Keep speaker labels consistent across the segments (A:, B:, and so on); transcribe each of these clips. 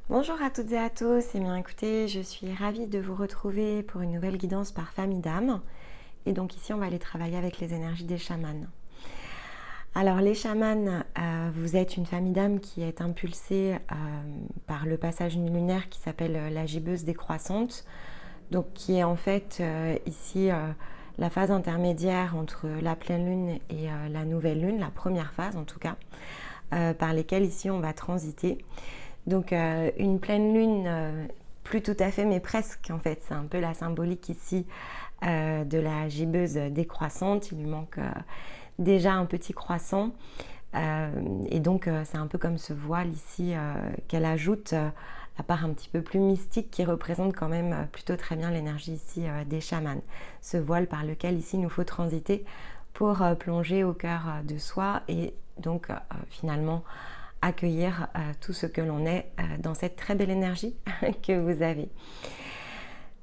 A: Bonjour à toutes et à tous, et bien écoutez, je suis ravie de vous retrouver pour une nouvelle guidance par famille d'âmes. Et donc ici, on va aller travailler avec les énergies des chamans. Alors les chamans, vous êtes une famille d'âmes qui est impulsée par le passage lunaire qui s'appelle la gibbeuse décroissante, donc qui est en fait ici la phase intermédiaire entre la pleine lune et la nouvelle lune, la première phase en tout cas, par lesquelles ici on va transiter. Donc une pleine lune, plus tout à fait, mais presque en fait. C'est un peu la symbolique ici de la gibbeuse décroissante. Il lui manque déjà un petit croissant. Et donc c'est un peu comme ce voile ici qu'elle ajoute la part un petit peu plus mystique qui représente quand même plutôt très bien l'énergie ici des chamans. Ce voile par lequel ici il nous faut transiter pour plonger au cœur de soi et donc finalement accueillir tout ce que l'on est dans cette très belle énergie que vous avez.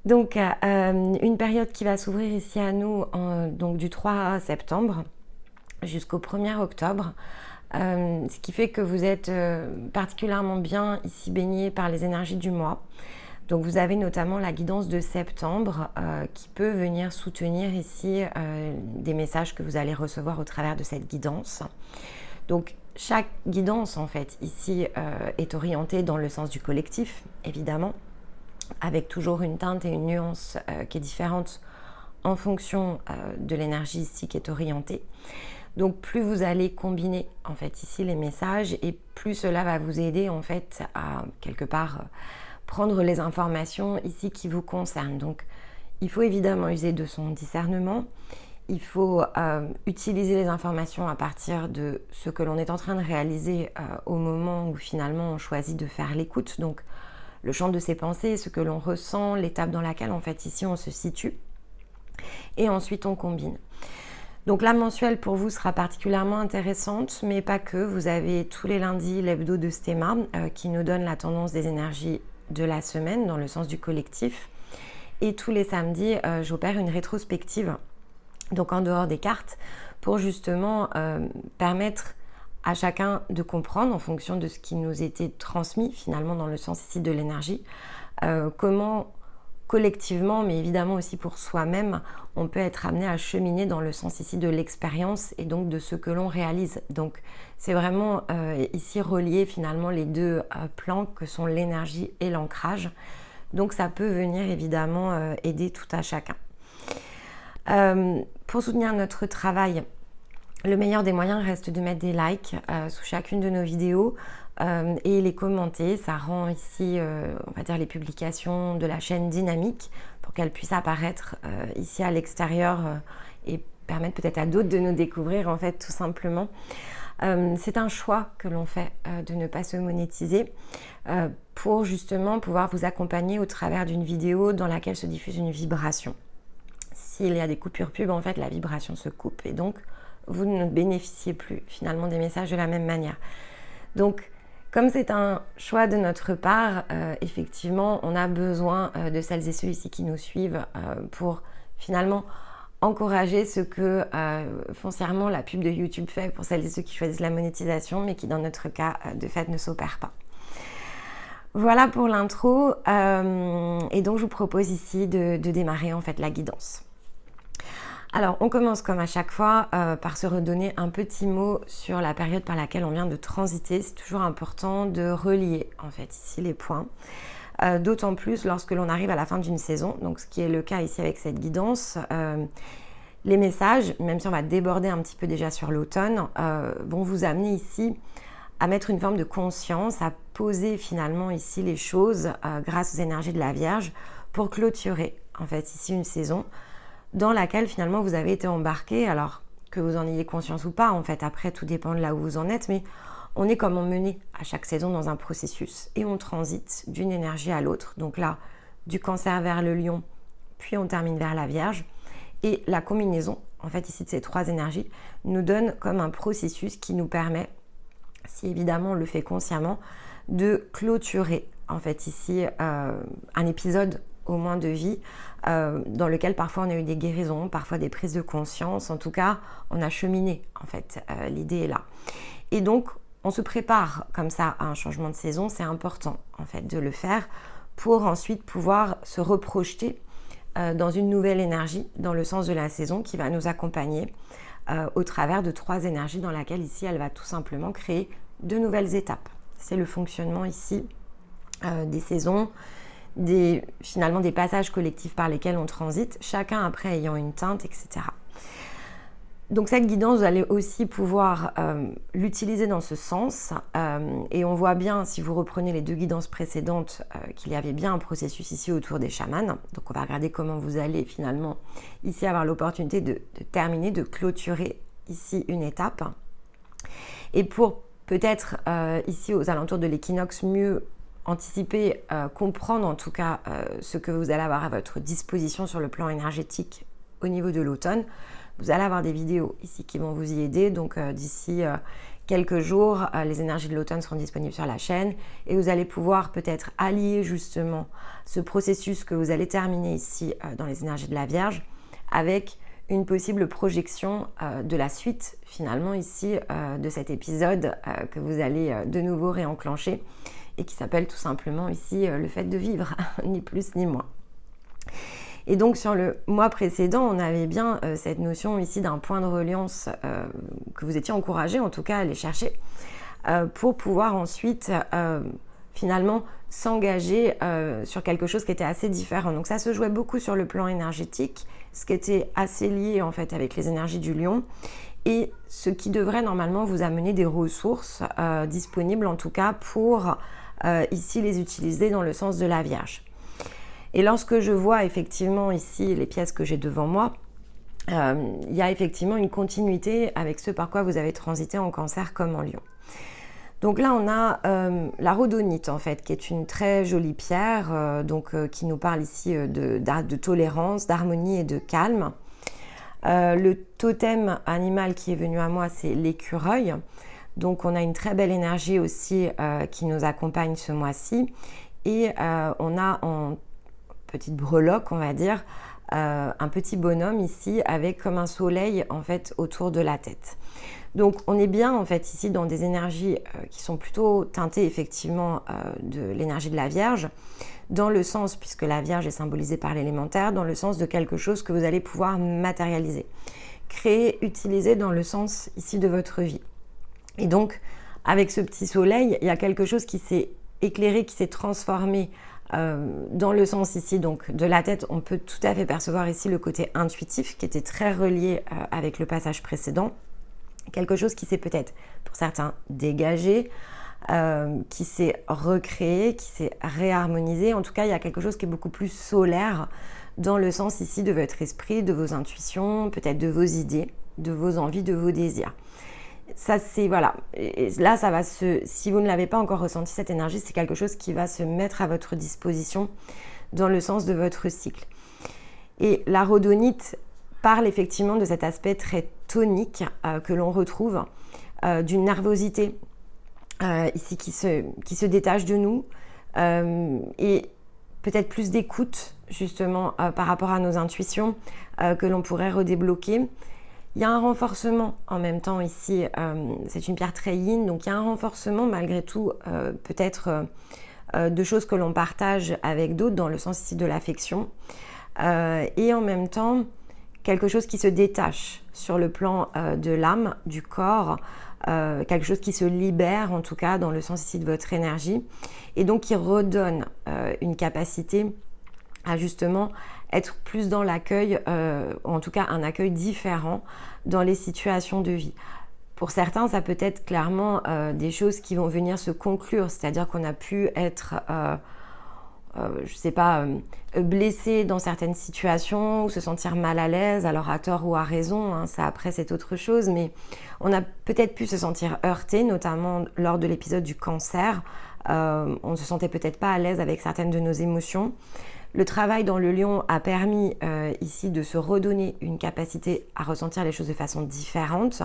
A: Donc une période qui va s'ouvrir ici à nous donc du 3 septembre jusqu'au 1er octobre, ce qui fait que vous êtes particulièrement bien ici baigné par les énergies du mois. Donc vous avez notamment la guidance de septembre qui peut venir soutenir ici des messages que vous allez recevoir au travers de cette guidance. Donc chaque guidance en fait ici est orientée dans le sens du collectif, évidemment, avec toujours une teinte et une nuance qui est différente en fonction de l'énergie ici qui est orientée. Donc plus vous allez combiner en fait ici les messages et plus cela va vous aider en fait à quelque part prendre les informations ici qui vous concernent. Donc il faut évidemment user de son discernement. Il faut utiliser les informations à partir de ce que l'on est en train de réaliser au moment où finalement on choisit de faire l'écoute. Donc le champ de ses pensées, ce que l'on ressent, l'étape dans laquelle en fait ici on se situe. Et ensuite on combine. Donc la mensuelle pour vous sera particulièrement intéressante, mais pas que. Vous avez tous les lundis l'hebdo de Stéma qui nous donne la tendance des énergies de la semaine dans le sens du collectif. Et tous les samedis, j'opère une rétrospective, donc en dehors des cartes, pour justement permettre à chacun de comprendre en fonction de ce qui nous était transmis finalement dans le sens ici de l'énergie, comment collectivement, mais évidemment aussi pour soi-même, on peut être amené à cheminer dans le sens ici de l'expérience et donc de ce que l'on réalise. Donc c'est vraiment ici relier finalement les deux plans que sont l'énergie et l'ancrage. Donc ça peut venir évidemment aider tout à chacun. Pour soutenir notre travail, le meilleur des moyens reste de mettre des likes sous chacune de nos vidéos et les commenter. Ça rend ici, on va dire, les publications de la chaîne dynamiques pour qu'elles puissent apparaître ici à l'extérieur et permettre peut-être à d'autres de nous découvrir en fait tout simplement. C'est un choix que l'on fait de ne pas se monétiser pour justement pouvoir vous accompagner au travers d'une vidéo dans laquelle se diffuse une vibration. S'il y a des coupures pub, en fait, la vibration se coupe et donc vous ne bénéficiez plus finalement des messages de la même manière. Donc, comme c'est un choix de notre part, effectivement, on a besoin de celles et ceux ici qui nous suivent pour finalement encourager ce que foncièrement la pub de YouTube fait pour celles et ceux qui choisissent la monétisation, mais qui dans notre cas, de fait, ne s'opère pas. Voilà pour l'intro, et donc je vous propose ici de démarrer en fait la guidance. Alors, on commence comme à chaque fois par se redonner un petit mot sur la période par laquelle on vient de transiter. C'est toujours important de relier en fait ici les points, d'autant plus lorsque l'on arrive à la fin d'une saison. Donc, ce qui est le cas ici avec cette guidance, les messages, même si on va déborder un petit peu déjà sur l'automne, vont vous amener ici à mettre une forme de conscience, à poser finalement ici les choses grâce aux énergies de la Vierge pour clôturer en fait ici une saison dans laquelle finalement vous avez été embarqué, alors que vous en ayez conscience ou pas, en fait, après tout dépend de là où vous en êtes, mais on est comme emmené à chaque saison dans un processus et on transite d'une énergie à l'autre. Donc là, du Cancer vers le Lion, puis on termine vers la Vierge. Et la combinaison, en fait, ici de ces trois énergies, nous donne comme un processus qui nous permet, si évidemment on le fait consciemment, de clôturer, en fait, ici un épisode au moins de vie, dans lequel parfois on a eu des guérisons, parfois des prises de conscience, en tout cas on a cheminé en fait, l'idée est là. Et donc on se prépare comme ça à un changement de saison, c'est important en fait de le faire pour ensuite pouvoir se reprojeter dans une nouvelle énergie, dans le sens de la saison qui va nous accompagner au travers de 3 énergies dans laquelle ici elle va tout simplement créer de nouvelles étapes. C'est le fonctionnement ici des saisons, finalement des passages collectifs par lesquels on transite, chacun après ayant une teinte, etc. Donc cette guidance, vous allez aussi pouvoir l'utiliser dans ce sens et on voit bien, si vous reprenez les 2 guidances précédentes, qu'il y avait bien un processus ici autour des chamans. Donc on va regarder comment vous allez finalement ici avoir l'opportunité de terminer, de clôturer ici une étape. Et pour peut-être ici aux alentours de l'équinoxe, mieux anticiper, comprendre en tout cas ce que vous allez avoir à votre disposition sur le plan énergétique au niveau de l'automne, vous allez avoir des vidéos ici qui vont vous y aider. Donc d'ici quelques jours, les énergies de l'automne seront disponibles sur la chaîne et vous allez pouvoir peut-être allier justement ce processus que vous allez terminer ici dans les énergies de la Vierge avec une possible projection de la suite finalement ici de cet épisode que vous allez de nouveau réenclencher et qui s'appelle tout simplement ici le fait de vivre, ni plus ni moins. Et donc sur le mois précédent, on avait bien cette notion ici d'un point de reliance que vous étiez encouragé en tout cas à aller chercher pour pouvoir ensuite finalement s'engager sur quelque chose qui était assez différent. Donc ça se jouait beaucoup sur le plan énergétique, ce qui était assez lié en fait avec les énergies du lion et ce qui devrait normalement vous amener des ressources disponibles en tout cas pour ici les utiliser dans le sens de la Vierge. Et lorsque je vois effectivement ici les pièces que j'ai devant moi, il y a effectivement une continuité avec ce par quoi vous avez transité en Cancer comme en Lion. Donc là, on a la rhodonite en fait, qui est une très jolie pierre, qui nous parle ici de tolérance, d'harmonie et de calme. Le totem animal qui est venu à moi, c'est l'écureuil. Donc on a une très belle énergie aussi qui nous accompagne ce mois-ci. Et on a en petite breloque, on va dire, un petit bonhomme ici avec comme un soleil en fait autour de la tête. Donc on est bien en fait ici dans des énergies qui sont plutôt teintées effectivement de l'énergie de la Vierge, dans le sens, puisque la Vierge est symbolisée par l'élémentaire, dans le sens de quelque chose que vous allez pouvoir matérialiser, créer, utiliser dans le sens ici de votre vie. Et donc avec ce petit soleil, il y a quelque chose qui s'est éclairé, qui s'est transformé dans le sens ici donc de la tête. On peut tout à fait percevoir ici le côté intuitif qui était très relié avec le passage précédent. Quelque chose qui s'est peut-être pour certains dégagé, qui s'est recréé, qui s'est réharmonisé. En tout cas, il y a quelque chose qui est beaucoup plus solaire dans le sens ici de votre esprit, de vos intuitions, peut-être de vos idées, de vos envies, de vos désirs. Ça c'est voilà, et là ça va si vous ne l'avez pas encore ressenti cette énergie, c'est quelque chose qui va se mettre à votre disposition dans le sens de votre cycle. Et la rhodonite parle effectivement de cet aspect très tonique que l'on retrouve, d'une nervosité ici qui se détache de nous et peut-être plus d'écoute justement par rapport à nos intuitions que l'on pourrait redébloquer. Il y a un renforcement en même temps ici, c'est une pierre très yin, donc il y a un renforcement malgré tout peut-être de choses que l'on partage avec d'autres dans le sens ici de l'affection et en même temps quelque chose qui se détache sur le plan de l'âme, du corps, quelque chose qui se libère en tout cas dans le sens ici de votre énergie et donc qui redonne une capacité à justement être plus dans l'accueil, en tout cas un accueil différent dans les situations de vie. Pour certains, ça peut être clairement des choses qui vont venir se conclure, c'est-à-dire qu'on a pu être, blessé dans certaines situations ou se sentir mal à l'aise, alors à tort ou à raison, hein, ça après c'est autre chose, mais on a peut-être pu se sentir heurté, notamment lors de l'épisode du cancer, on ne se sentait peut-être pas à l'aise avec certaines de nos émotions. Le travail dans le lion a permis ici de se redonner une capacité à ressentir les choses de façon différente,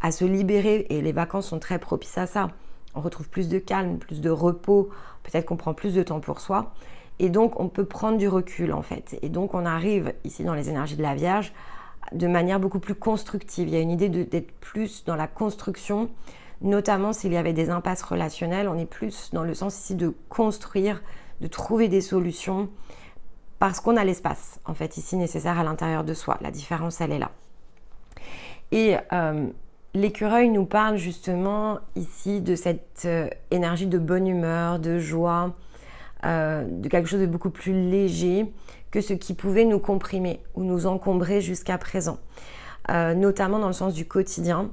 A: à se libérer, et les vacances sont très propices à ça. On retrouve plus de calme, plus de repos, peut-être qu'on prend plus de temps pour soi, et donc on peut prendre du recul en fait. Et donc on arrive ici dans les énergies de la Vierge de manière beaucoup plus constructive. Il y a une idée d'être plus dans la construction, notamment s'il y avait des impasses relationnelles. On est plus dans le sens ici de construire, de trouver des solutions, parce qu'on a l'espace, en fait, ici nécessaire à l'intérieur de soi. La différence, elle est là. Et l'écureuil nous parle justement ici de cette énergie de bonne humeur, de joie, de quelque chose de beaucoup plus léger que ce qui pouvait nous comprimer ou nous encombrer jusqu'à présent, notamment dans le sens du quotidien,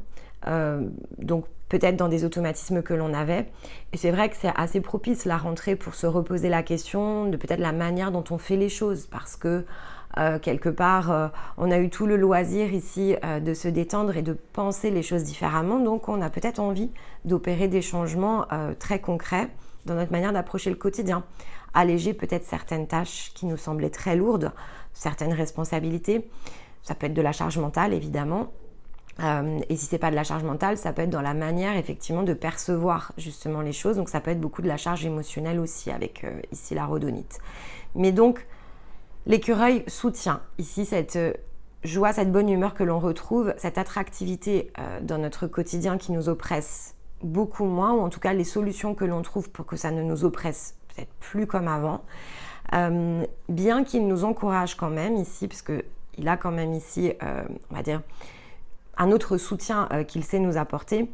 A: donc peut-être dans des automatismes que l'on avait. Et c'est vrai que c'est assez propice la rentrée pour se reposer la question de peut-être la manière dont on fait les choses, parce que quelque part, on a eu tout le loisir ici de se détendre et de penser les choses différemment, donc on a peut-être envie d'opérer des changements très concrets dans notre manière d'approcher le quotidien, alléger peut-être certaines tâches qui nous semblaient très lourdes, certaines responsabilités. Ça peut être de la charge mentale évidemment, et si c'est pas de la charge mentale, ça peut être dans la manière effectivement de percevoir justement les choses, donc ça peut être beaucoup de la charge émotionnelle aussi avec ici la rhodonite. Mais donc l'écureuil soutient ici cette joie, cette bonne humeur que l'on retrouve, cette attractivité dans notre quotidien qui nous oppresse beaucoup moins, ou en tout cas les solutions que l'on trouve pour que ça ne nous oppresse peut-être plus comme avant, bien qu'il nous encourage quand même ici, parce qu'il a quand même ici, on va dire, un autre soutien qu'il sait nous apporter,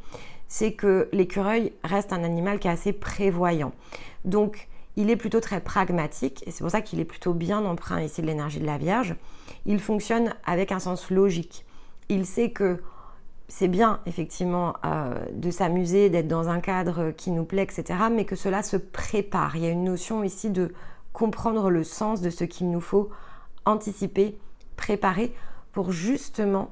A: c'est que l'écureuil reste un animal qui est assez prévoyant. Donc, il est plutôt très pragmatique, et c'est pour ça qu'il est plutôt bien empreint ici de l'énergie de la Vierge. Il fonctionne avec un sens logique. Il sait que c'est bien, effectivement, de s'amuser, d'être dans un cadre qui nous plaît, etc., mais que cela se prépare. Il y a une notion ici de comprendre le sens de ce qu'il nous faut anticiper, préparer, pour justement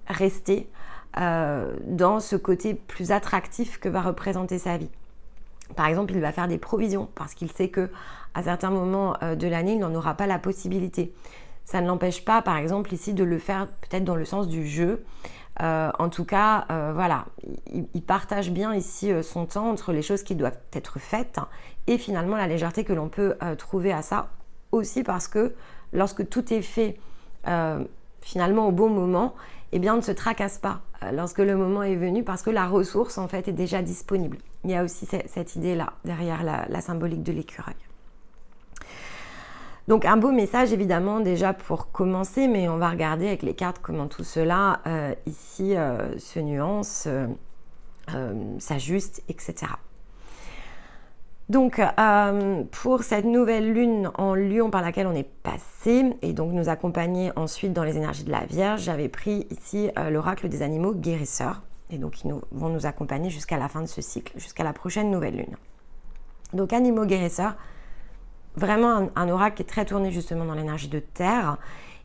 A: rester dans ce côté plus attractif que va représenter sa vie. Par exemple, il va faire des provisions parce qu'il sait que à certains moments de l'année, il n'en aura pas la possibilité. Ça ne l'empêche pas, par exemple, ici de le faire peut-être dans le sens du jeu. En tout cas, voilà, il partage bien ici son temps entre les choses qui doivent être faites et finalement la légèreté que l'on peut trouver à ça. Aussi parce que lorsque tout est fait finalement au bon moment, eh bien on ne se tracasse pas lorsque le moment est venu parce que la ressource en fait est déjà disponible. Il y a aussi cette idée-là derrière la symbolique de l'écureuil. Donc un beau message évidemment déjà pour commencer, mais on va regarder avec les cartes comment tout cela ici se nuance, s'ajuste, etc. Donc pour cette nouvelle lune en Lion par laquelle on est passé et donc nous accompagner ensuite dans les énergies de la Vierge, j'avais pris ici l'oracle des animaux guérisseurs et donc ils vont nous accompagner jusqu'à la fin de ce cycle, jusqu'à la prochaine nouvelle lune. Donc animaux guérisseurs, vraiment un oracle qui est très tourné justement dans l'énergie de terre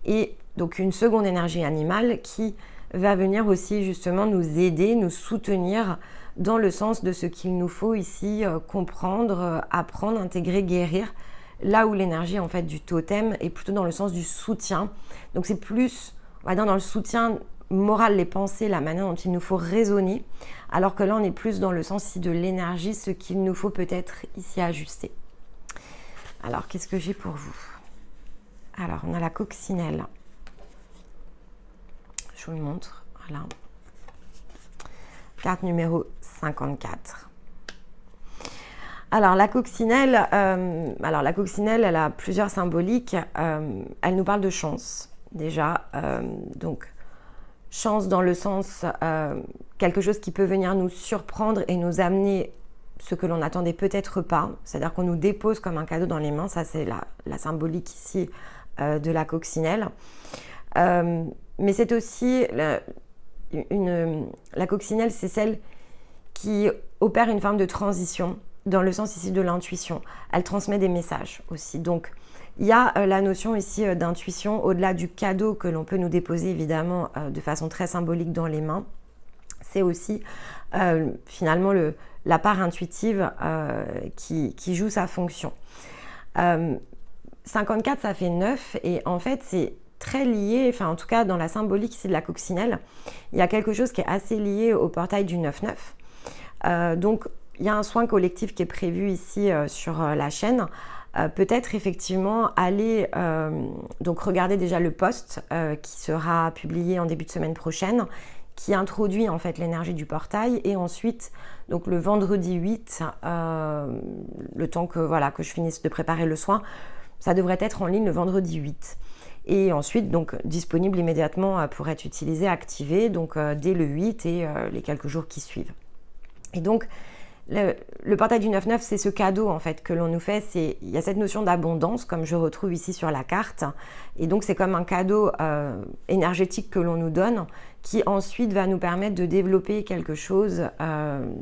A: et donc une seconde énergie animale qui va venir aussi justement nous aider, nous soutenir dans le sens de ce qu'il nous faut ici comprendre, apprendre, intégrer, guérir, là où l'énergie en fait du totem est plutôt dans le sens du soutien. Donc c'est plus, on va dire, dans le soutien moral, les pensées, la manière dont il nous faut raisonner, alors que là on est plus dans le sens ici de l'énergie, ce qu'il nous faut peut-être ici ajuster. Alors qu'est-ce que j'ai pour vous? Alors on a la coccinelle. Je vous le montre, voilà. Carte numéro 54. Alors la coccinelle, elle a plusieurs symboliques. Elle nous parle de chance déjà. Donc chance dans le sens quelque chose qui peut venir nous surprendre et nous amener ce que l'on n'attendait peut-être pas. C'est-à-dire qu'on nous dépose comme un cadeau dans les mains. Ça c'est la symbolique ici de la coccinelle. Mais c'est aussi la coccinelle, c'est celle qui opère une forme de transition dans le sens ici de l'intuition. Elle transmet des messages aussi. Donc, il y a la notion ici d'intuition au-delà du cadeau que l'on peut nous déposer évidemment de façon très symbolique dans les mains. C'est aussi finalement la part intuitive qui joue sa fonction. 54, ça fait 9 et en fait, c'est très lié, enfin en tout cas dans la symbolique ici de la coccinelle, il y a quelque chose qui est assez lié au portail du 9-9. Donc il y a un soin collectif qui est prévu ici sur la chaîne. Peut-être effectivement aller donc regarder déjà le post qui sera publié en début de semaine prochaine, qui introduit en fait l'énergie du portail. Et ensuite, donc le vendredi 8, le temps que, voilà, que je finisse de préparer le soin, ça devrait être en ligne le vendredi 8. Et ensuite, donc disponible immédiatement pour être utilisé, activé, donc dès le 8 et les quelques jours qui suivent. Et donc, le portail du 9-9, c'est ce cadeau en fait que l'on nous fait. Il y a cette notion d'abondance, comme je retrouve ici sur la carte. Et donc, c'est comme un cadeau énergétique que l'on nous donne, qui ensuite va nous permettre de développer quelque chose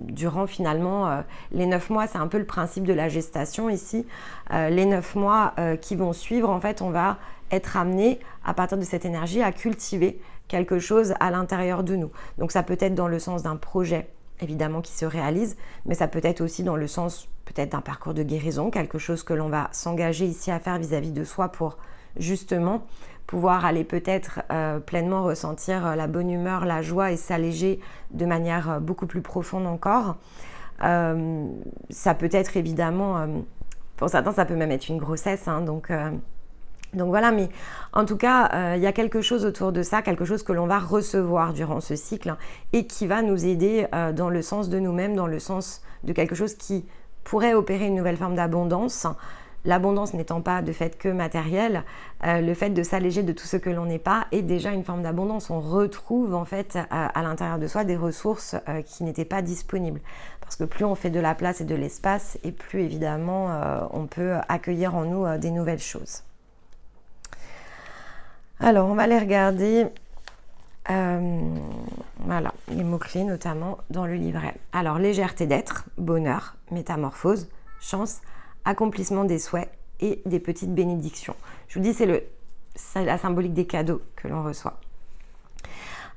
A: durant finalement les 9 mois. C'est un peu le principe de la gestation ici. Les 9 mois qui vont suivre, en fait, on va être amené à partir de cette énergie à cultiver quelque chose à l'intérieur de nous. Donc, ça peut être dans le sens d'un projet, évidemment, qui se réalise, mais ça peut être aussi dans le sens peut-être d'un parcours de guérison, quelque chose que l'on va s'engager ici à faire vis-à-vis de soi pour justement pouvoir aller peut-être pleinement ressentir la bonne humeur, la joie et s'alléger de manière beaucoup plus profonde encore. Ça peut être évidemment, pour certains ça peut même être une grossesse, hein, donc voilà, mais en tout cas, il y a quelque chose autour de ça, quelque chose que l'on va recevoir durant ce cycle et qui va nous aider dans le sens de nous-mêmes, dans le sens de quelque chose qui pourrait opérer une nouvelle forme d'abondance. L'abondance n'étant pas de fait que matérielle, le fait de s'alléger de tout ce que l'on n'est pas est déjà une forme d'abondance. On retrouve en fait à l'intérieur de soi des ressources qui n'étaient pas disponibles. Parce que plus on fait de la place et de l'espace, et plus évidemment on peut accueillir en nous des nouvelles choses. Alors, on va aller regarder voilà, les mots-clés, notamment dans le livret. Alors, légèreté d'être, bonheur, métamorphose, chance, accomplissement des souhaits et des petites bénédictions. Je vous dis, c'est la symbolique des cadeaux que l'on reçoit.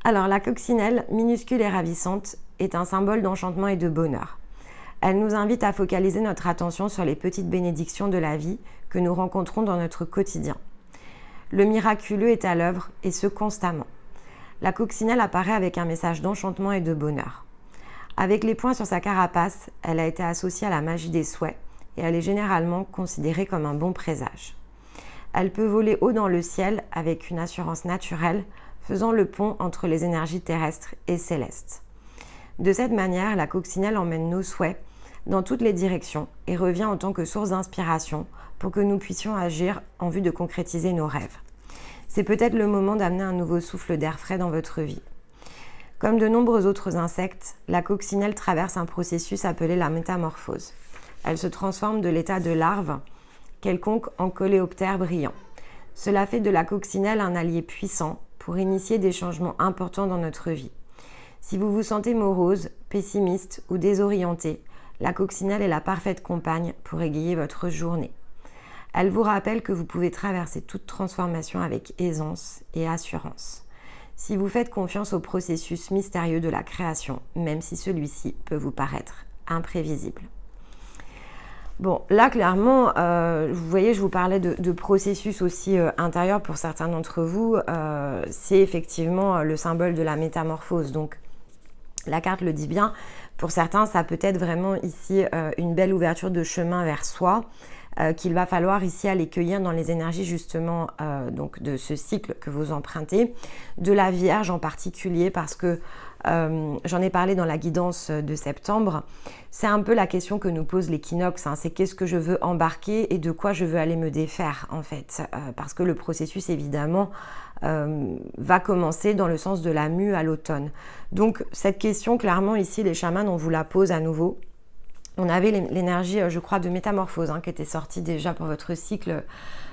A: Alors, la coccinelle, minuscule et ravissante, est un symbole d'enchantement et de bonheur. Elle nous invite à focaliser notre attention sur les petites bénédictions de la vie que nous rencontrons dans notre quotidien. Le miraculeux est à l'œuvre, et ce constamment. La coccinelle apparaît avec un message d'enchantement et de bonheur. Avec les points sur sa carapace, elle a été associée à la magie des souhaits, et elle est généralement considérée comme un bon présage. Elle peut voler haut dans le ciel avec une assurance naturelle, faisant le pont entre les énergies terrestres et célestes. De cette manière, la coccinelle emmène nos souhaits dans toutes les directions et revient en tant que source d'inspiration pour que nous puissions agir en vue de concrétiser nos rêves. C'est peut-être le moment d'amener un nouveau souffle d'air frais dans votre vie. Comme de nombreux autres insectes, la coccinelle traverse un processus appelé la métamorphose. Elle se transforme de l'état de larve quelconque en coléoptère brillant. Cela fait de la coccinelle un allié puissant pour initier des changements importants dans notre vie. Si vous vous sentez morose, pessimiste ou désorienté, la coccinelle est la parfaite compagne pour égayer votre journée. Elle vous rappelle que vous pouvez traverser toute transformation avec aisance et assurance. Si vous faites confiance au processus mystérieux de la création, même si celui-ci peut vous paraître imprévisible. Bon, là clairement, vous voyez, je vous parlais de processus aussi intérieur pour certains d'entre vous. C'est effectivement le symbole de la métamorphose. Donc, la carte le dit bien. Pour certains, ça peut être vraiment ici une belle ouverture de chemin vers soi. Qu'il va falloir ici aller cueillir dans les énergies justement donc de ce cycle que vous empruntez, de la Vierge en particulier parce que j'en ai parlé dans la guidance de septembre. C'est un peu la question que nous pose l'équinoxe, hein, c'est qu'est-ce que je veux embarquer et de quoi je veux aller me défaire en fait, parce que le processus évidemment va commencer dans le sens de la mue à l'automne. Donc cette question clairement ici les chamans on vous la pose à nouveau. On avait l'énergie, je crois, de métamorphose qui était sortie déjà pour votre cycle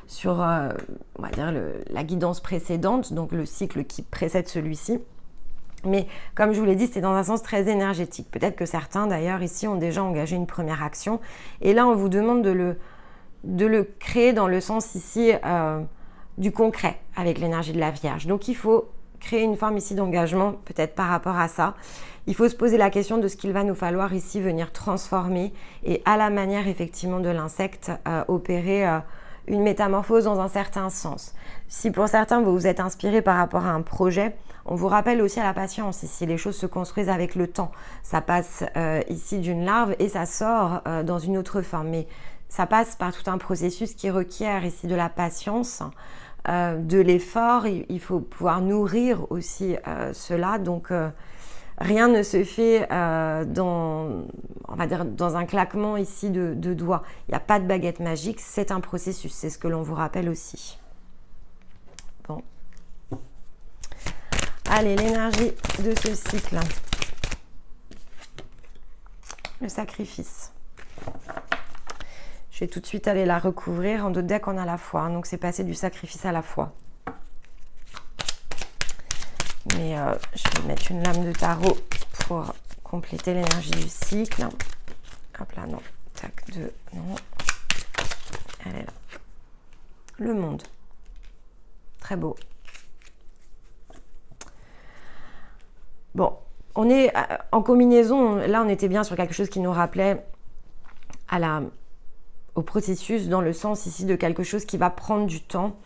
A: sur, on va dire, la guidance précédente, donc le cycle qui précède celui-ci. Mais comme je vous l'ai dit, c'était dans un sens très énergétique. Peut-être que certains, d'ailleurs, ici, ont déjà engagé une première action. Et là, on vous demande de le créer dans le sens ici du concret avec l'énergie de la Vierge. Donc, il faut créer une forme ici d'engagement, peut-être par rapport à ça. Il faut se poser la question de ce qu'il va nous falloir ici venir transformer et à la manière effectivement de l'insecte opérer une métamorphose dans un certain sens. Si pour certains vous vous êtes inspiré par rapport à un projet, on vous rappelle aussi à la patience ici, les choses se construisent avec le temps. Ça passe ici d'une larve et ça sort dans une autre forme. Mais ça passe par tout un processus qui requiert ici de la patience, de l'effort, il faut pouvoir nourrir aussi cela. Donc, rien ne se fait on va dire, dans un claquement ici de doigts. Il n'y a pas de baguette magique, c'est un processus, c'est ce que l'on vous rappelle aussi. Bon. Allez, l'énergie de ce cycle. Le sacrifice. Je vais tout de suite aller la recouvrir. En 2 decks, on a la foi. Donc, c'est passer du sacrifice à la foi. Mais je vais mettre une lame de tarot pour compléter l'énergie du cycle. Hop là, non. Tac, 2, non. Elle est là. Le monde. Très beau. Bon, on est en combinaison. Là, on était bien sur quelque chose qui nous rappelait au processus, dans le sens ici de quelque chose qui va prendre du temps.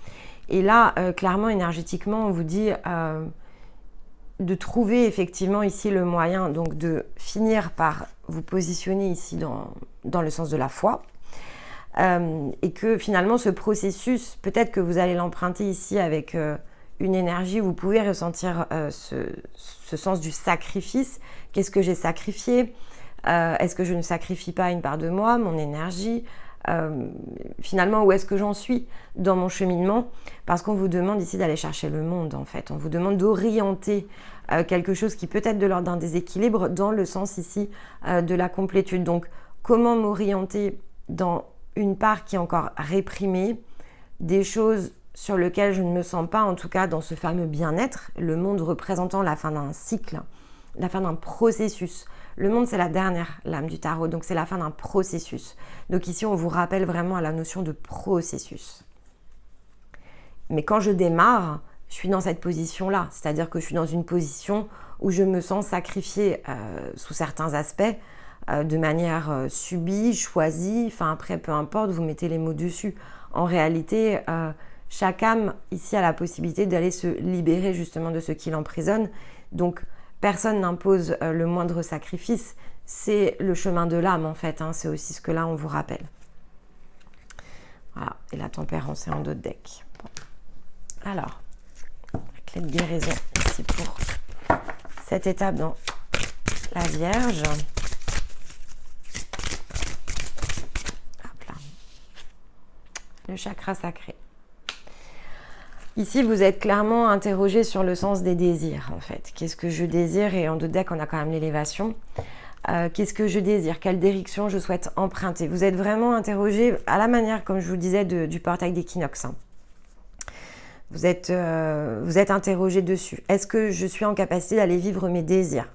A: Et là, clairement, énergétiquement, on vous dit de trouver effectivement ici le moyen, donc de finir par vous positionner ici dans le sens de la foi. Et que finalement, ce processus, peut-être que vous allez l'emprunter ici avec une énergie où vous pouvez ressentir ce sens du sacrifice. Qu'est-ce que j'ai sacrifié ? Est-ce que je ne sacrifie pas une part de moi, mon énergie ? Finalement, où est-ce que j'en suis dans mon cheminement? Parce qu'on vous demande ici d'aller chercher le monde, en fait. On vous demande d'orienter quelque chose qui peut être de l'ordre d'un déséquilibre dans le sens ici de la complétude. Donc, comment m'orienter dans une part qui est encore réprimée, des choses sur lesquelles je ne me sens pas, en tout cas dans ce fameux bien-être, le monde représentant la fin d'un cycle, la fin d'un processus. Le monde, c'est la dernière lame du tarot, donc c'est la fin d'un processus. Donc ici, on vous rappelle vraiment à la notion de processus. Mais quand je démarre, je suis dans cette position-là, c'est-à-dire que je suis dans une position où je me sens sacrifiée sous certains aspects, de manière subie, choisie, enfin après, peu importe, vous mettez les mots dessus. En réalité, chaque âme ici a la possibilité d'aller se libérer justement de ce qui l'emprisonne. Donc, personne n'impose le moindre sacrifice, c'est le chemin de l'âme en fait, hein. C'est aussi ce que là on vous rappelle. Voilà, et la tempérance est en 2 decks. Bon. Alors, la clé de guérison ici pour cette étape dans la Vierge. Hop là. Le chakra sacré. Ici, vous êtes clairement interrogé sur le sens des désirs, en fait. Qu'est-ce que je désire? Et en 2 decks, on a quand même l'élévation. Qu'est-ce que je désire? Quelle direction je souhaite emprunter? Vous êtes vraiment interrogé à la manière, comme je vous disais, du portail d'équinoxe. Hein. Vous êtes interrogé dessus. Est-ce que je suis en capacité d'aller vivre mes désirs?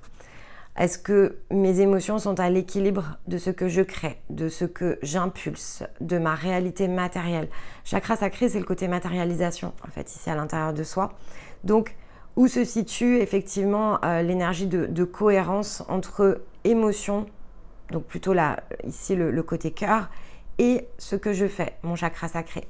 A: Est-ce que mes émotions sont à l'équilibre de ce que je crée, de ce que j'impulse, de ma réalité matérielle? Chakra sacré, c'est le côté matérialisation, en fait, ici à l'intérieur de soi. Donc, où se situe effectivement l'énergie de cohérence entre émotion, donc plutôt là, ici le côté cœur, et ce que je fais, mon chakra sacré.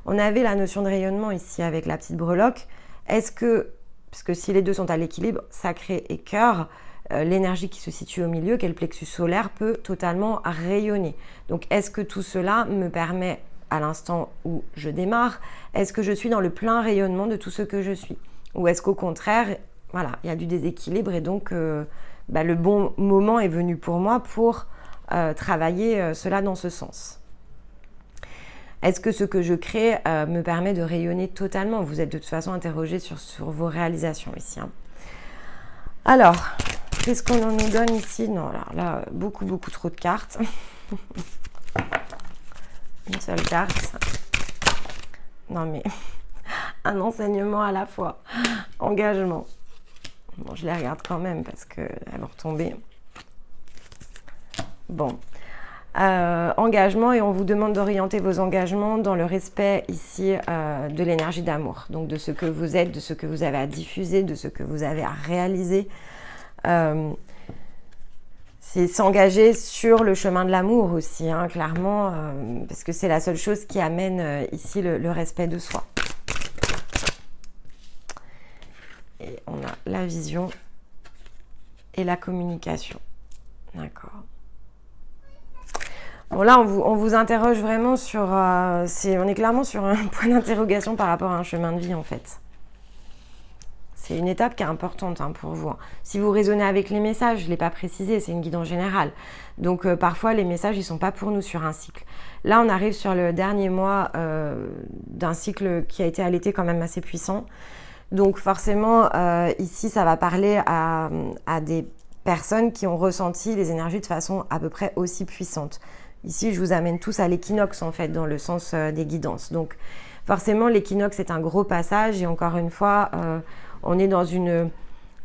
A: On avait la notion de rayonnement ici avec la petite breloque. Est-ce que, parce que si les deux sont à l'équilibre, sacré et cœur, l'énergie qui se situe au milieu, qui est le plexus solaire, peut totalement rayonner. Donc, est-ce que tout cela me permet, à l'instant où je démarre, est-ce que je suis dans le plein rayonnement de tout ce que je suis? Ou est-ce qu'au contraire, voilà, il y a du déséquilibre et donc le bon moment est venu pour moi pour travailler cela dans ce sens? Est-ce que ce que je crée me permet de rayonner totalement? Vous êtes de toute façon interrogé sur vos réalisations ici. Hein. Alors, qu'est-ce qu'on nous donne ici? Non, là, beaucoup trop de cartes. Une seule carte. Non, mais un enseignement à la fois. Engagement. Bon, je les regarde quand même parce qu'elles vont retomber. Bon. Engagement, et on vous demande d'orienter vos engagements dans le respect ici de l'énergie d'amour. Donc, de ce que vous êtes, de ce que vous avez à diffuser, de ce que vous avez à réaliser. C'est s'engager sur le chemin de l'amour aussi, hein, clairement, parce que c'est la seule chose qui amène ici le respect de soi. Et on a la vision et la communication. D'accord. Bon, là, on vous interroge vraiment sur... on est clairement sur un point d'interrogation par rapport à un chemin de vie, en fait. C'est une étape qui est importante pour vous. Si vous raisonnez avec les messages, je ne l'ai pas précisé, c'est une guidance générale. Donc parfois, les messages, ils ne sont pas pour nous sur un cycle. Là, on arrive sur le dernier mois d'un cycle qui a été allaité quand même assez puissant. Donc forcément, ici, ça va parler à des personnes qui ont ressenti les énergies de façon à peu près aussi puissante. Ici, je vous amène tous à l'équinoxe, en fait, dans le sens des guidances. Donc forcément, l'équinoxe est un gros passage et encore une fois... on est dans une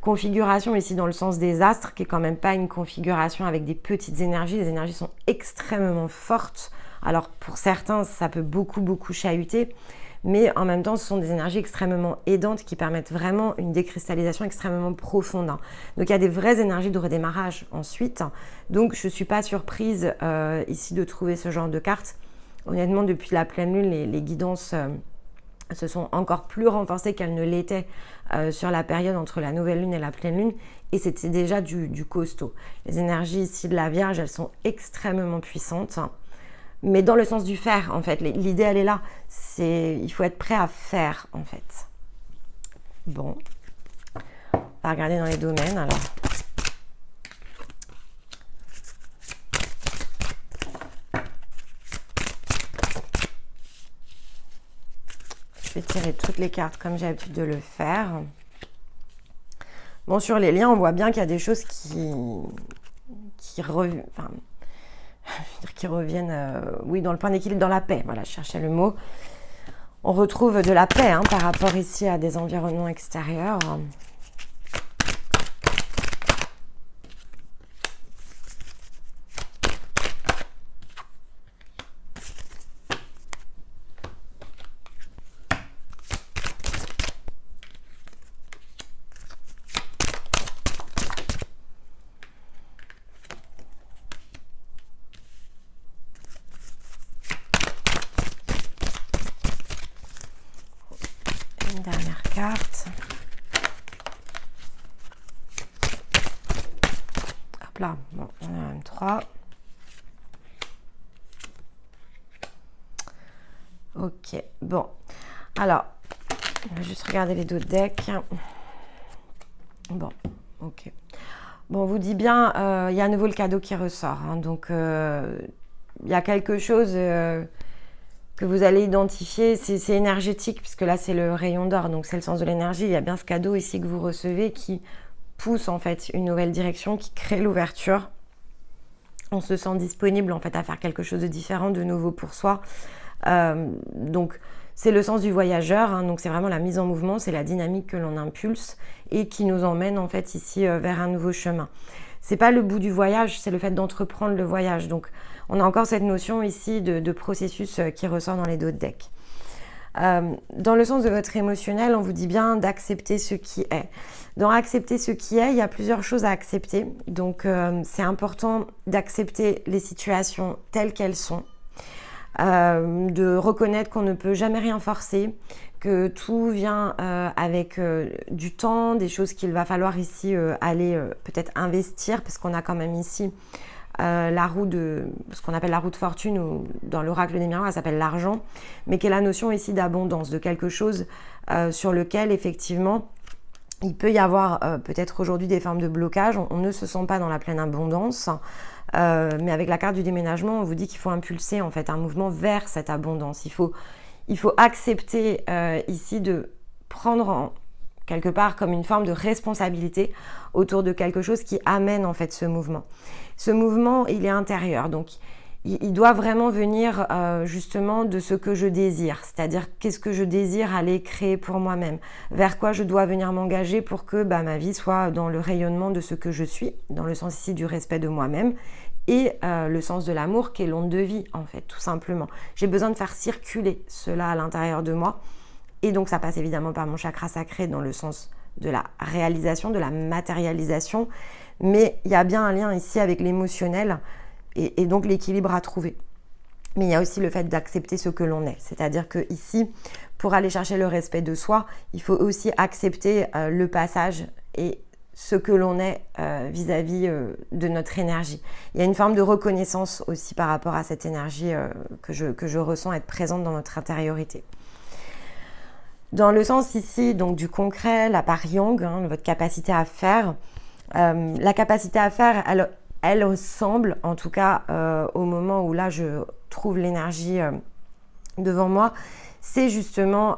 A: configuration ici dans le sens des astres qui est quand même pas une configuration avec des petites énergies. Les énergies sont extrêmement fortes. Alors pour certains, ça peut beaucoup chahuter, mais en même temps, ce sont des énergies extrêmement aidantes qui permettent vraiment une décristallisation extrêmement profonde. Donc il y a des vraies énergies de redémarrage ensuite. Donc je ne suis pas surprise ici de trouver ce genre de cartes. Honnêtement, depuis la pleine lune, les guidances... se sont encore plus renforcées qu'elles ne l'étaient sur la période entre la nouvelle lune et la pleine lune, et c'était déjà du costaud. Les énergies ici de la Vierge, elles sont extrêmement puissantes, mais dans le sens du faire, en fait. L'idée, elle est là. Il faut être prêt à faire, en fait. Bon, on va regarder dans les domaines, alors. Je vais tirer toutes les cartes comme j'ai l'habitude de le faire. Bon, sur les liens, on voit bien qu'il y a des choses qui reviennent, oui, dans le point d'équilibre, dans la paix. Voilà, je cherchais le mot. On retrouve de la paix par rapport ici à des environnements extérieurs. Dernière carte. Hop là, bon, on a même 3. Ok, bon. Alors, on va juste regarder les deux decks. Bon, ok. Bon, on vous dit bien, il y a à nouveau le cadeau qui ressort. Donc, il y a quelque chose... que vous allez identifier, c'est énergétique, puisque là c'est le rayon d'or, donc c'est le sens de l'énergie. Il y a bien ce cadeau ici que vous recevez qui pousse en fait une nouvelle direction, qui crée l'ouverture. On se sent disponible en fait à faire quelque chose de différent, de nouveau pour soi. Donc c'est le sens du voyageur, donc c'est vraiment la mise en mouvement, c'est la dynamique que l'on impulse et qui nous emmène en fait ici vers un nouveau chemin. C'est pas le bout du voyage, c'est le fait d'entreprendre le voyage. Donc on a encore cette notion ici de processus qui ressort dans les deux decks. Dans le sens de votre émotionnel, on vous dit bien d'accepter ce qui est. Dans accepter ce qui est, il y a plusieurs choses à accepter. Donc c'est important d'accepter les situations telles qu'elles sont, de reconnaître qu'on ne peut jamais rien forcer, que tout vient avec du temps, des choses qu'il va falloir ici aller peut-être investir, parce qu'on a quand même ici la roue de ce qu'on appelle la roue de fortune, ou dans l'oracle des miroirs, elle s'appelle l'argent, mais qui est la notion ici d'abondance, de quelque chose sur lequel effectivement il peut y avoir peut-être aujourd'hui des formes de blocage. On ne se sent pas dans la pleine abondance, mais avec la carte du déménagement, on vous dit qu'il faut impulser en fait un mouvement vers cette abondance. Il faut accepter ici de prendre quelque part comme une forme de responsabilité autour de quelque chose qui amène en fait ce mouvement. Ce mouvement, il est intérieur, donc il doit vraiment venir justement de ce que je désire, c'est-à-dire qu'est-ce que je désire aller créer pour moi-même, vers quoi je dois venir m'engager pour que ma vie soit dans le rayonnement de ce que je suis, dans le sens ici du respect de moi-même, et le sens de l'amour qui est l'onde de vie en fait, tout simplement. J'ai besoin de faire circuler cela à l'intérieur de moi, et donc ça passe évidemment par mon chakra sacré dans le sens de la réalisation, de la matérialisation, mais il y a bien un lien ici avec l'émotionnel et donc l'équilibre à trouver. Mais il y a aussi le fait d'accepter ce que l'on est, c'est-à-dire que ici, pour aller chercher le respect de soi, il faut aussi accepter le passage et ce que l'on est vis-à-vis de notre énergie. Il y a une forme de reconnaissance aussi par rapport à cette énergie que je ressens être présente dans notre intériorité. Dans le sens ici donc du concret, la part Yang, votre capacité à faire, la capacité à faire, elle ressemble en tout cas au moment où là je trouve l'énergie devant moi, c'est justement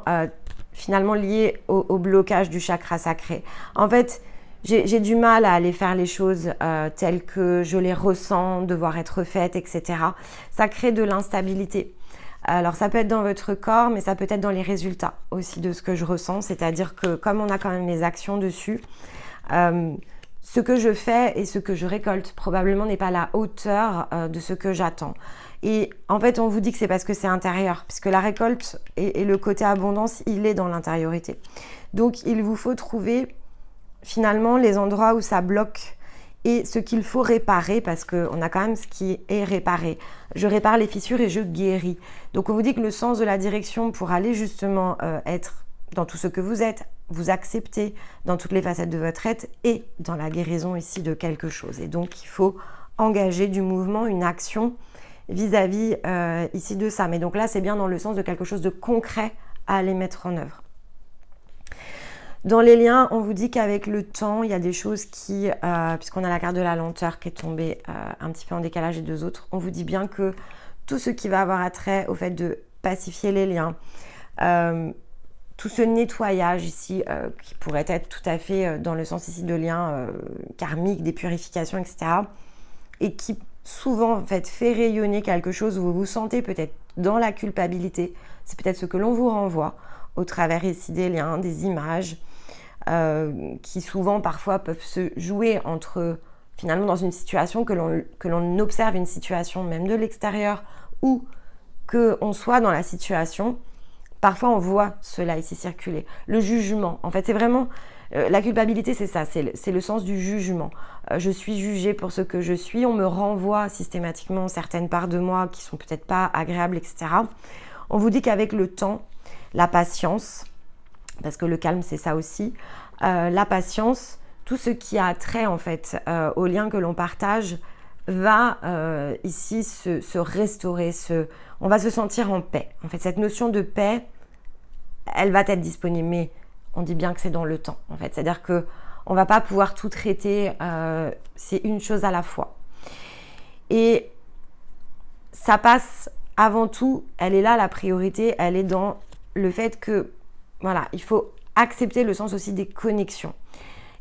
A: finalement lié au blocage du chakra sacré. En fait, j'ai du mal à aller faire les choses telles que je les ressens, devoir être faites, etc. Ça crée de l'instabilité. Alors ça peut être dans votre corps, mais ça peut être dans les résultats aussi de ce que je ressens. C'est-à-dire que comme on a quand même les actions dessus, ce que je fais et ce que je récolte probablement n'est pas à la hauteur de ce que j'attends. Et en fait, on vous dit que c'est parce que c'est intérieur, puisque la récolte et le côté abondance, il est dans l'intériorité. Donc il vous faut trouver finalement les endroits où ça bloque et ce qu'il faut réparer, parce qu'on a quand même ce qui est réparé. Je répare les fissures et je guéris. Donc on vous dit que le sens de la direction pour aller justement être dans tout ce que vous êtes, vous accepter dans toutes les facettes de votre être et dans la guérison ici de quelque chose. Et donc il faut engager du mouvement, une action vis-à-vis ici de ça. Mais donc là c'est bien dans le sens de quelque chose de concret à aller mettre en œuvre. Dans les liens, on vous dit qu'avec le temps, il y a des choses qui, puisqu'on a la carte de la lenteur qui est tombée un petit peu en décalage des deux autres, on vous dit bien que tout ce qui va avoir attrait au fait de pacifier les liens, tout ce nettoyage ici, qui pourrait être tout à fait dans le sens ici de liens karmiques, des purifications, etc., et qui souvent en fait fait rayonner quelque chose où vous vous sentez peut-être dans la culpabilité, c'est peut-être ce que l'on vous renvoie au travers ici des liens, des images, qui souvent parfois peuvent se jouer entre finalement dans une situation que l'on observe une situation même de l'extérieur ou qu'on soit dans la situation, parfois on voit cela ici circuler. Le jugement, en fait c'est vraiment, la culpabilité c'est ça, c'est le sens du jugement. Je suis jugée pour ce que je suis, on me renvoie systématiquement certaines parts de moi qui sont peut-être pas agréables, etc. On vous dit qu'avec le temps, la patience, parce que le calme c'est ça aussi, la patience, tout ce qui a trait en fait au lien que l'on partage va ici se restaurer, on va se sentir en paix. En fait cette notion de paix, elle va être disponible, mais on dit bien que c'est dans le temps en fait, c'est-à-dire que on va pas pouvoir tout traiter, c'est une chose à la fois. Et ça passe avant tout, elle est là la priorité, elle est dans le fait que voilà, il faut accepter le sens aussi des connexions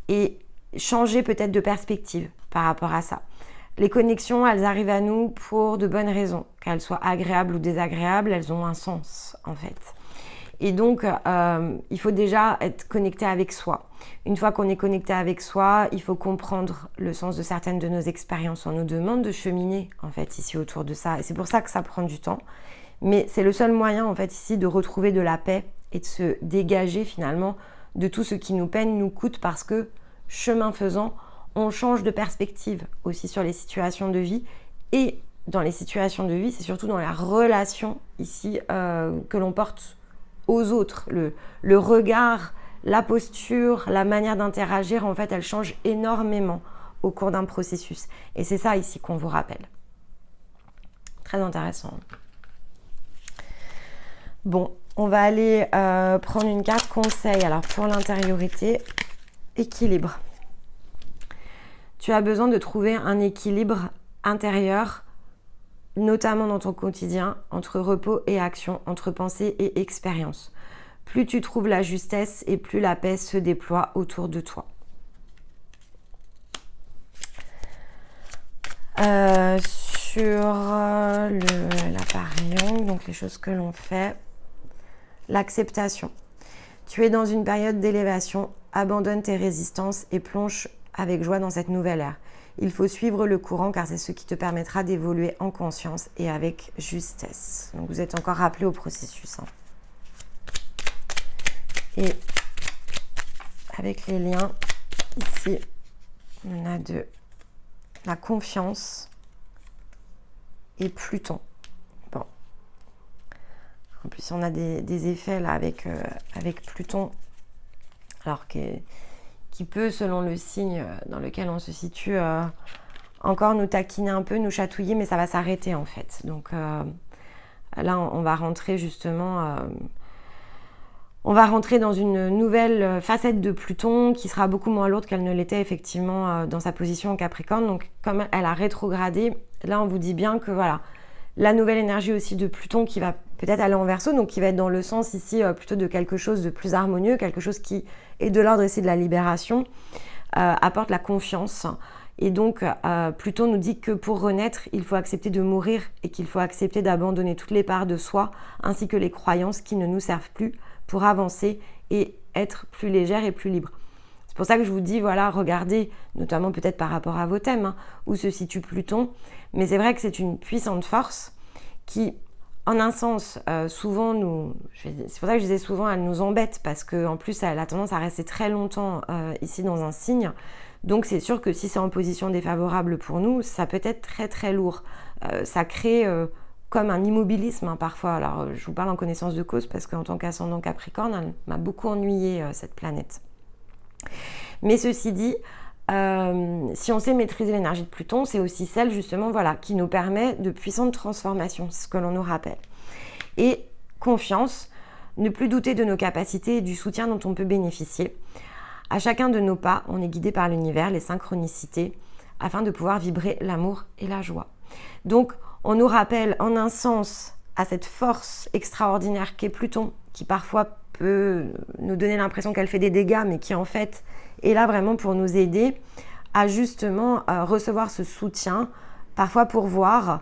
A: et changer peut-être de perspective par rapport à ça. Les connexions, elles arrivent à nous pour de bonnes raisons, qu'elles soient agréables ou désagréables, elles ont un sens en fait. Et donc, il faut déjà être connecté avec soi. Une fois qu'on est connecté avec soi, il faut comprendre le sens de certaines de nos expériences. On nous demande de cheminer en fait ici autour de ça, et c'est pour ça que ça prend du temps. Mais c'est le seul moyen en fait ici de retrouver de la paix et de se dégager finalement de tout ce qui nous peine, nous coûte, parce que chemin faisant, on change de perspective aussi sur les situations de vie. Et dans les situations de vie, c'est surtout dans la relation ici que l'on porte aux autres. Le regard, la posture, la manière d'interagir, en fait, elle change énormément au cours d'un processus. Et c'est ça ici qu'on vous rappelle. Très intéressant. Bon, on va aller prendre une carte conseil. Alors pour l'intériorité, équilibre. Tu as besoin de trouver un équilibre intérieur, notamment dans ton quotidien, entre repos et action, entre pensée et expérience. Plus tu trouves la justesse et plus la paix se déploie autour de toi. Sur la part Yang, donc les choses que l'on fait, l'acceptation. Tu es dans une période d'élévation, abandonne tes résistances et plonge avec joie dans cette nouvelle ère. Il faut suivre le courant car c'est ce qui te permettra d'évoluer en conscience et avec justesse. Donc vous êtes encore rappelé au processus. Et avec les liens, ici, on a de la confiance et Pluton. Bon. En plus, on a des effets là avec Pluton, alors qui qui peut, selon le signe dans lequel on se situe, encore nous taquiner un peu, nous chatouiller, mais ça va s'arrêter en fait. Donc là, on va rentrer justement... on va rentrer dans une nouvelle facette de Pluton qui sera beaucoup moins lourde qu'elle ne l'était effectivement dans sa position en Capricorne. Donc comme elle a rétrogradé, là on vous dit bien que voilà, la nouvelle énergie aussi de Pluton qui va peut-être aller en Verseau, donc qui va être dans le sens ici plutôt de quelque chose de plus harmonieux, quelque chose qui est de l'ordre ici de la libération, apporte la confiance. Et donc Pluton nous dit que pour renaître, il faut accepter de mourir et qu'il faut accepter d'abandonner toutes les parts de soi ainsi que les croyances qui ne nous servent plus pour avancer et être plus légère et plus libre. C'est pour ça que je vous dis, voilà, regardez, notamment peut-être par rapport à vos thèmes, où se situe Pluton. Mais c'est vrai que c'est une puissante force qui, en un sens, souvent c'est pour ça que je disais souvent, elle nous embête, parce qu'en plus, elle a tendance à rester très longtemps ici dans un signe. Donc c'est sûr que si c'est en position défavorable pour nous, ça peut être très très lourd. Ça crée... comme un immobilisme parfois. Alors je vous parle en connaissance de cause parce qu'en tant qu'ascendant Capricorne, elle m'a beaucoup ennuyé cette planète. Mais ceci dit, si on sait maîtriser l'énergie de Pluton, c'est aussi celle justement voilà, qui nous permet de puissantes transformations, c'est ce que l'on nous rappelle. Et confiance, ne plus douter de nos capacités et du soutien dont on peut bénéficier. À chacun de nos pas, on est guidé par l'univers, les synchronicités, afin de pouvoir vibrer l'amour et la joie. Donc, on nous rappelle en un sens à cette force extraordinaire qu'est Pluton, qui parfois peut nous donner l'impression qu'elle fait des dégâts, mais qui en fait est là vraiment pour nous aider à justement recevoir ce soutien, parfois pour voir,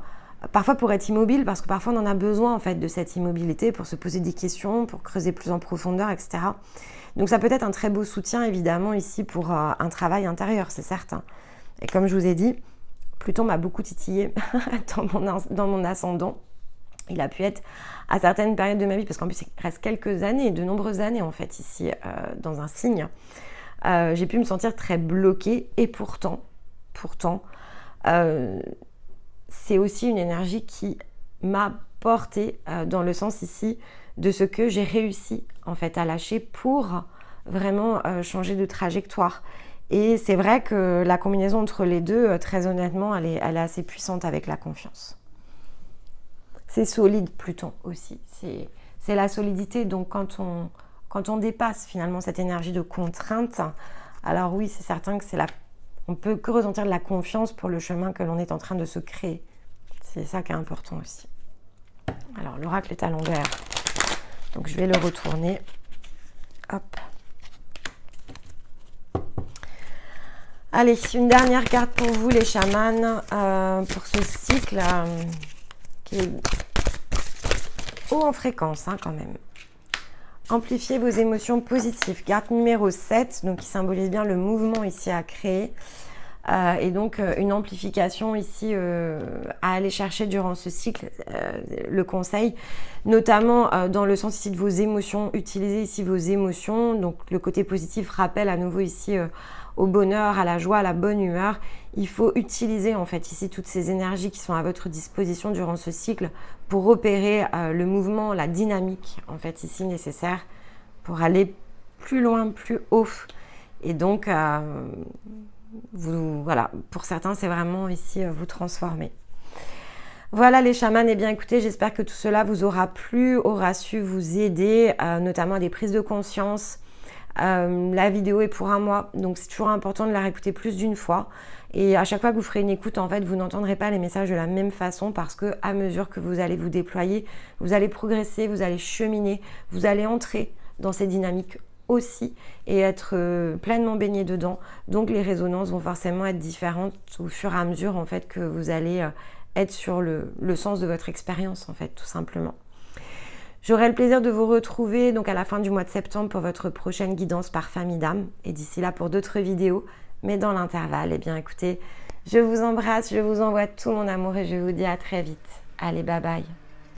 A: parfois pour être immobile, parce que parfois on en a besoin en fait de cette immobilité pour se poser des questions, pour creuser plus en profondeur, etc. Donc ça peut être un très beau soutien évidemment ici pour un travail intérieur, c'est certain. Et comme je vous ai dit, Pluton m'a beaucoup titillé dans mon ascendant. Il a pu être à certaines périodes de ma vie, parce qu'en plus il reste quelques années, de nombreuses années en fait ici dans un signe. J'ai pu me sentir très bloquée et pourtant, c'est aussi une énergie qui m'a portée dans le sens ici de ce que j'ai réussi en fait à lâcher pour vraiment changer de trajectoire. Et c'est vrai que la combinaison entre les deux, très honnêtement, elle est assez puissante avec la confiance. C'est solide, Pluton aussi. C'est la solidité. Donc quand on dépasse finalement cette énergie de contrainte, alors oui, c'est certain que on peut que ressentir de la confiance pour le chemin que l'on est en train de se créer. C'est ça qui est important aussi. Alors l'oracle est à l'envers. Donc je vais le retourner. Hop. Allez, une dernière carte pour vous les chamans, pour ce cycle qui est haut en fréquence quand même. Amplifiez vos émotions positives. Carte numéro 7, donc qui symbolise bien le mouvement ici à créer. Et donc une amplification ici à aller chercher durant ce cycle, le conseil, notamment dans le sens ici de vos émotions. Utilisez ici vos émotions. Donc le côté positif rappelle à nouveau ici au bonheur, à la joie, à la bonne humeur. Il faut utiliser en fait ici toutes ces énergies qui sont à votre disposition durant ce cycle pour opérer le mouvement, la dynamique en fait ici nécessaire pour aller plus loin, plus haut. Et donc voilà, pour certains c'est vraiment ici vous transformer. Voilà les chamans, et bien écoutez, j'espère que tout cela vous aura plu, aura su vous aider, notamment à des prises de conscience. La vidéo est pour un mois, donc c'est toujours important de la réécouter plus d'une fois. Et à chaque fois que vous ferez une écoute, en fait, vous n'entendrez pas les messages de la même façon parce que à mesure que vous allez vous déployer, vous allez progresser, vous allez cheminer, vous allez entrer dans ces dynamiques aussi et être pleinement baigné dedans. Donc les résonances vont forcément être différentes au fur et à mesure en fait que vous allez être sur le sens de votre expérience en fait, tout simplement. J'aurai le plaisir de vous retrouver donc à la fin du mois de septembre pour votre prochaine guidance par famille d'âme et d'ici là pour d'autres vidéos. Mais dans l'intervalle, eh bien écoutez, je vous embrasse, je vous envoie tout mon amour et je vous dis à très vite. Allez, bye bye.